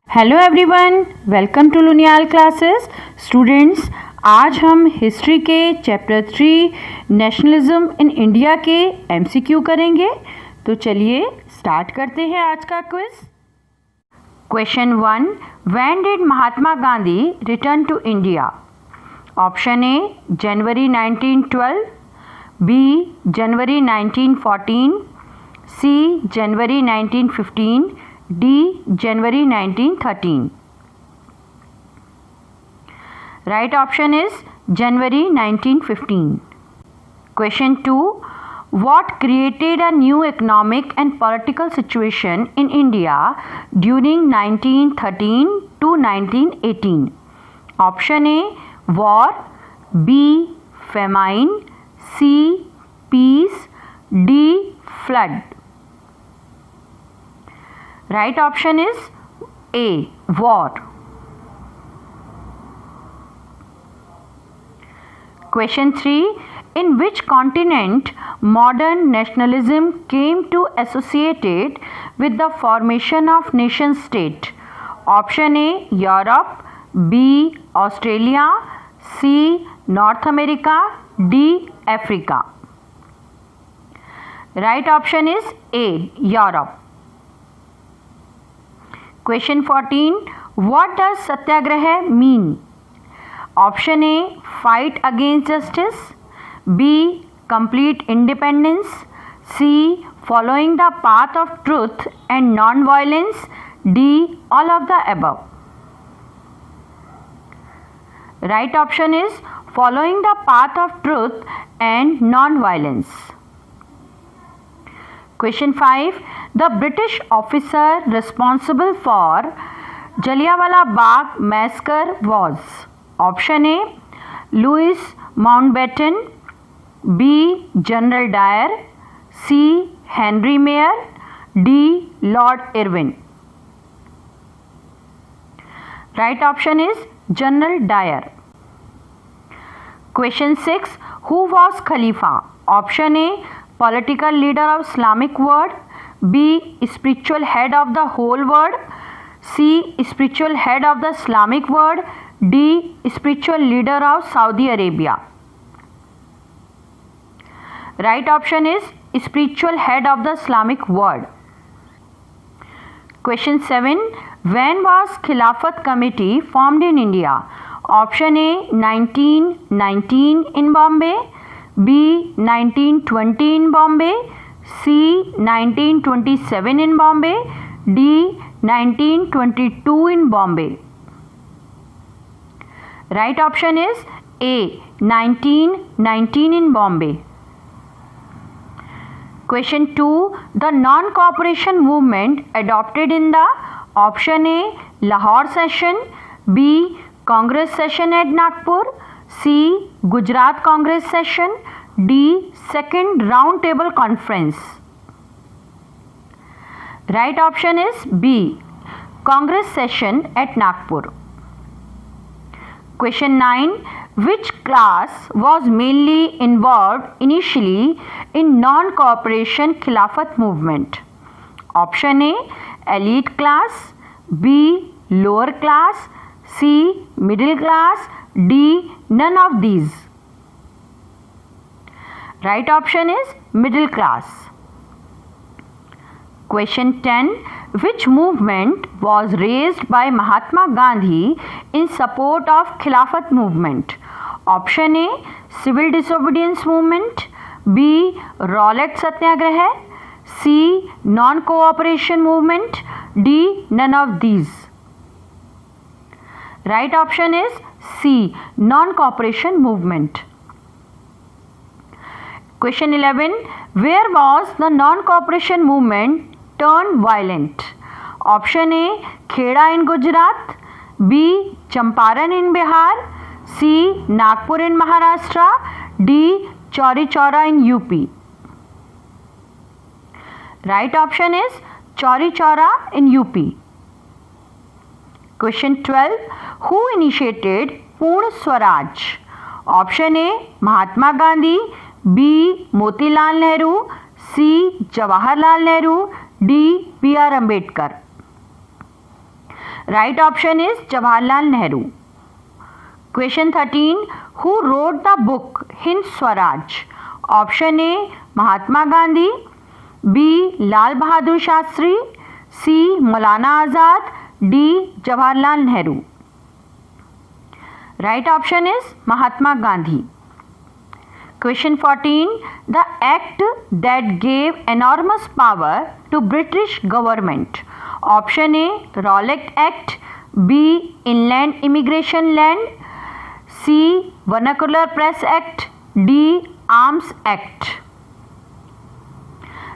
Hello everyone, welcome to Luniyal classes. Students, आज हम history के चैप्टर 3 नेशनलिज्म इन इंडिया के एमसीक्यू करेंगे। तो चलिए स्टार्ट करते हैं आज का quiz. Question 1, when did Mahatma Gandhi return to India? Option A January 1912, B January 1914, C January 1915, D January 1913. Right option is January 1915. Question 2, what created a new economic and political situation in India during 1913 to 1918? Option A, war, B, famine, C, peace, D, flood. Right option is A, war. Question 3, in which continent modern nationalism came to associated with the formation of nation state? Option A, Europe, B, Australia, C, North America, D, Africa. Right option is A, Europe. Question 14, what does satyagraha mean? Option A, fight against justice, B, complete independence, C, following the path of truth and non-violence, D, all of the above. Right option is following the path of truth and non-violence. Question 5, the British officer responsible for Jallianwala Bagh massacre was? Option A, Louis Mountbatten, B, General Dyer, C, Henry Mayer, D, Lord Irwin. Right option is General Dyer. Question 6, who was Khalifa? Option A, political leader of Islamic world, B, spiritual head of the whole world, C, spiritual head of the Islamic world, D, spiritual leader of Saudi Arabia. Right option is spiritual head of the Islamic world. Question 7, when was Khilafat committee formed in India? Option A, 1919 in Bombay, B, 1920 in Bombay, C, 1927 in Bombay, D, 1922 in Bombay. Right option is A, 1919 in Bombay. Question 2, the non-cooperation movement adopted in the? Option A, Lahore session, B, Congress session at Nagpur, C, Gujarat Congress session, D, second round table conference. Right option is B, Congress session at Nagpur. Question 9, which class was mainly involved initially in non-cooperation Khilafat movement? Option A, elite class, B, lower class, C, middle class, D, none of these. Right option is middle class. Question 10, which movement was raised by Mahatma Gandhi in support of Khilafat movement? Option A, civil disobedience movement, B, Rowlatt Satyagraha, C, non-cooperation movement, D, none of these. Right option is C, non-cooperation movement. Question 11, where was the non-cooperation movement turned violent? Option A, Kheda in Gujarat, B, Champaran in Bihar, C, Nagpur in Maharashtra, D, Chauri Chaura in UP. Right option is Chauri Chaura in UP. Question 12, who initiated Purna Swaraj? Option A, Mahatma Gandhi, B, Motilal Nehru, C, Jawaharlal Nehru, D, B.R. Ambedkar. Right option is Jawaharlal Nehru. Question 13. Who wrote the book Hind Swaraj? Option A Mahatma Gandhi, B Lal Bahadur Shastri, C Maulana Azad, D Jawaharlal Nehru. Right option is Mahatma Gandhi. Question 14. The act that gave enormous power to British government. Option A Rowlatt Act, B Inland Immigration Land, C Vernacular Press Act, D Arms Act.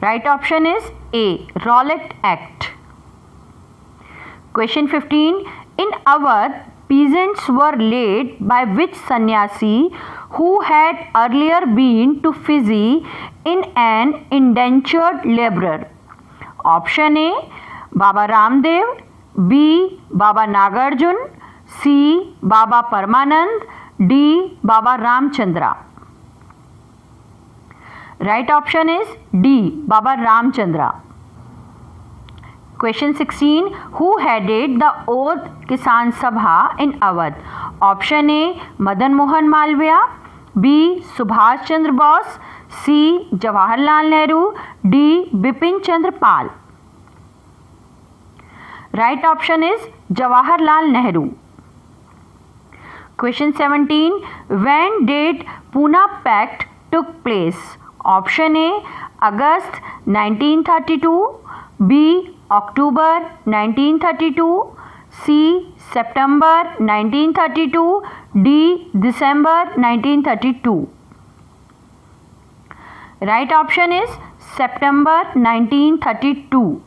Right option is A Rowlatt Act. Question 15. In Awadh, peasants were led by which sannyasi who had earlier been to Fiji in an indentured laborer? Option A Baba Ramdev, B Baba Nagarjun, C Baba Parmanand, D Baba Ramchandra. Right option is D Baba Ramchandra. Question 16. Who headed the Oath Kisan Sabha in Awadh? Option A Madan Mohan Malviya, B Subhash Chandra Bose, C Jawaharlal Nehru, D Bipin Chandra Pal. Right option is Jawaharlal Nehru. Question 17. When did Pune Pact took place? Option A August 1932, B October 1932, C September 1932, D December 1932. Right option is September 1932.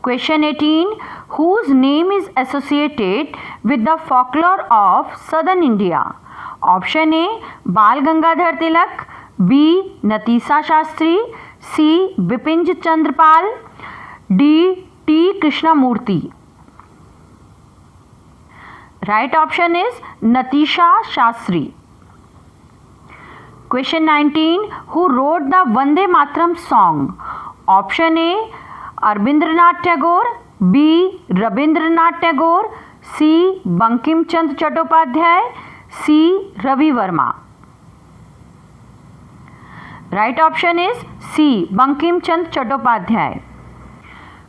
Question 18. Whose name is associated with the folklore of southern India? Option A Bal Gangadhar Tilak, B Natisa Shastri, C Bipin Chandra Pal, D T Krishnamurti. Right option is Natisha Shastri. Question 19. Who wrote the Vande Mataram song? Option A Rabindranath Tagore, B Rabindranath Tagore, C Bankim Chand Chattopadhyay, C Ravi Verma. Right option is C Bankim Chand Chattopadhyay.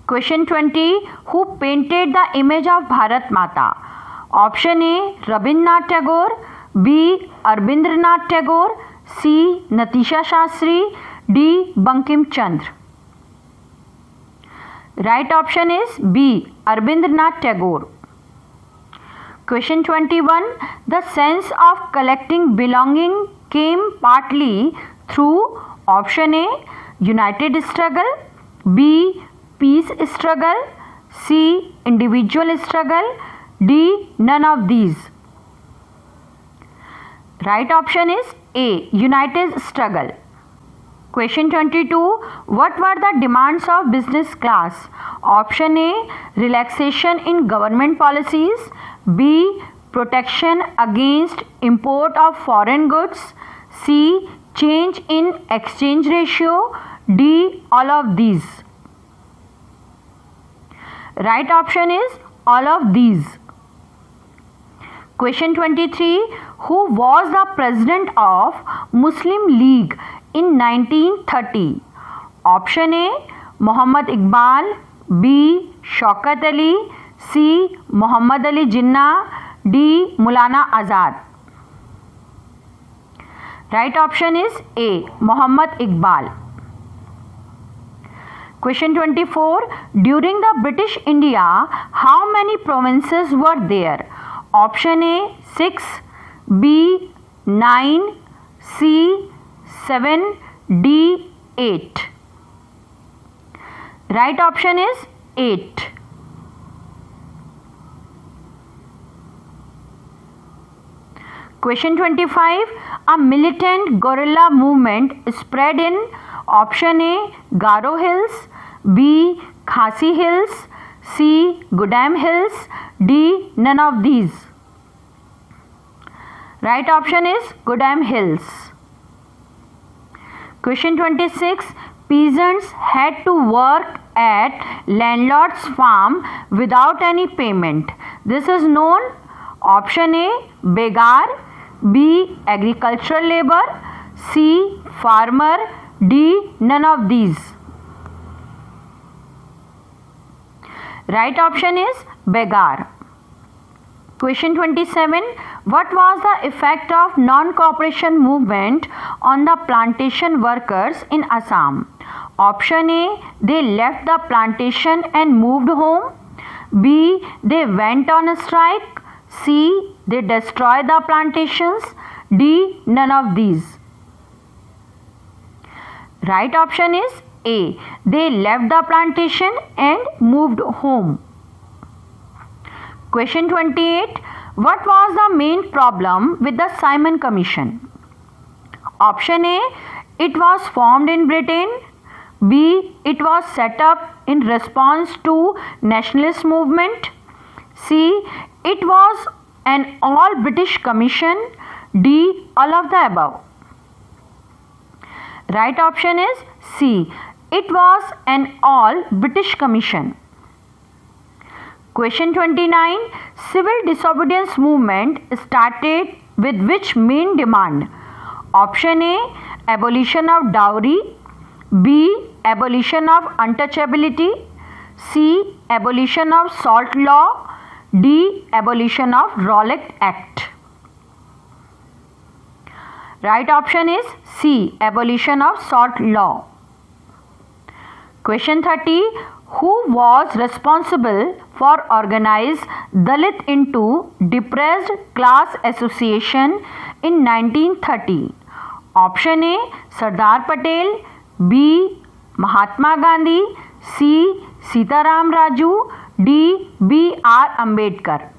Question 20. Who painted the image of Bharat Mata? Option A Rabindranath Tagore, B Rabindranath Tagore, C Natisha Shastri, D Bankim Chandra. Right option is B Rabindranath Tagore. Question 21. The sense of collecting belonging came partly through option A united struggle, B peace struggle, C individual struggle, D none of these. Right option is A united struggle. Question 22. What were the demands of business class? Option A relaxation in government policies, B protection against import of foreign goods, C change in exchange ratio, D all of these. Right option is all of these. Question 23. Who was the president of Muslim League in 1930? Option A Muhammad Iqbal, B Shaukat Ali, C Muhammad Ali Jinnah, D Maulana Azad. Right option is A Muhammad Iqbal. Question 24. During the British India, how many provinces were there? Option A 6, B 9, C 7, D 8. Right option is 8. Question 25. A militant guerrilla movement spread in option A Garo Hills, B Khasi Hills, C Goddam Hills, D none of these. Right option is Goddam Hills. Question 26. peasants had to work at landlord's farm without any payment. This is known. Option A, begar. B, agricultural labor. C, farmer. D, none of these. Right option is begar. Question 27. What was the effect of non-cooperation movement on the plantation workers in Assam? Option A, they left the plantation and moved home. B, they went on a strike. C, they destroyed the plantations. D, none of these. Right option is A, they left the plantation and moved home. Question 28. What was the main problem with the Simon Commission? Option A, it was formed in Britain. B, it was set up in response to nationalist movement. C, it was an all British commission. D, all of the above. Right option is C, it was an all British commission. Question 29. Civil disobedience movement started with which main demand? Option A, abolition of dowry. B, abolition of untouchability. C, abolition of salt law. D, abolition of Rowlatt Act. Right option is C, abolition of salt law. Question 30. Who was responsible for organize Dalit into depressed class association in 1930? Option A, Sardar Patel. B, Mahatma Gandhi. C, Sitaram Raju. D, B.R. Ambedkar.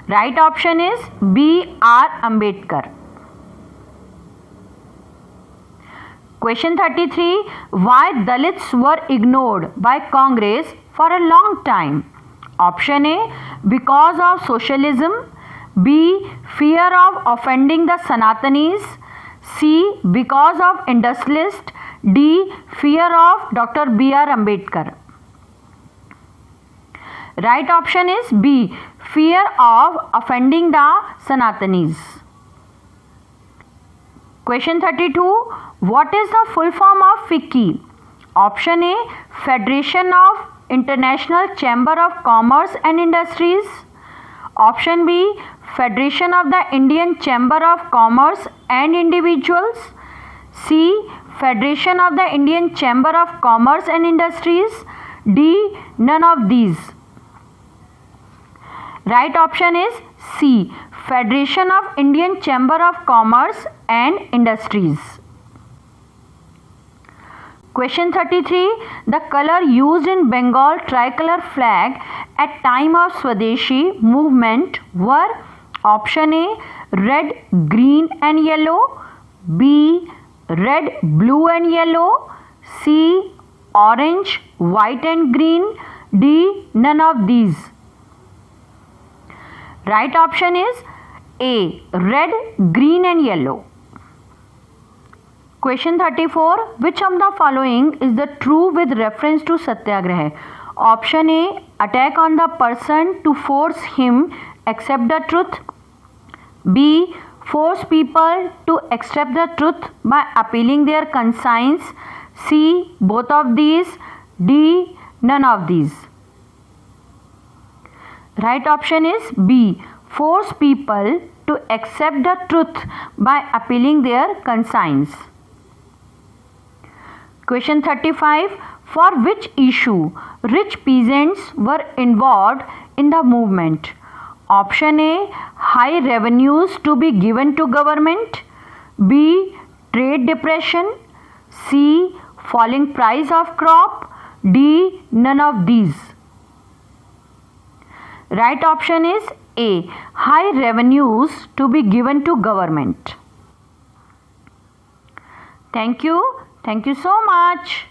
Right option is B.R. Ambedkar. Question 33. Why Dalits were ignored by Congress for a long time? Option A, because of socialism. B, fear of offending the Sanatanis. C, because of industrialists. D, fear of Dr. B.R. Ambedkar. Right option is B, fear of offending the Sanatanis. Question 32. What is the full form of FICCI? Option A, Federation of International Chamber of Commerce and Industries. Option B, Federation of the Indian Chamber of Commerce and Individuals. C, Federation of the Indian Chamber of Commerce and Industries. D, none of these. Right option is C, Federation of Indian Chamber of Commerce and Industries. Question 33. The color used in Bengal tricolor flag at time of Swadeshi movement were option A, red, green and yellow. B, red, blue and yellow. C, orange, white and green. D, none of these. Right option is A, red, green and yellow. Question 34. Which of the following is the true with reference to Satyagraha? Option A, attack on the person to force him accept the truth. B, force people to accept the truth by appealing their conscience. C, both of these. D, none of these. Right option is B, force people to accept the truth by appealing their conscience. Question 35. For which issue rich peasants were involved in the movement? Option A, high revenues to be given to government. B, trade depression. C, falling price of crop. D, none of these. Right option is A, high revenues to be given to government. Thank you. Thank you so much.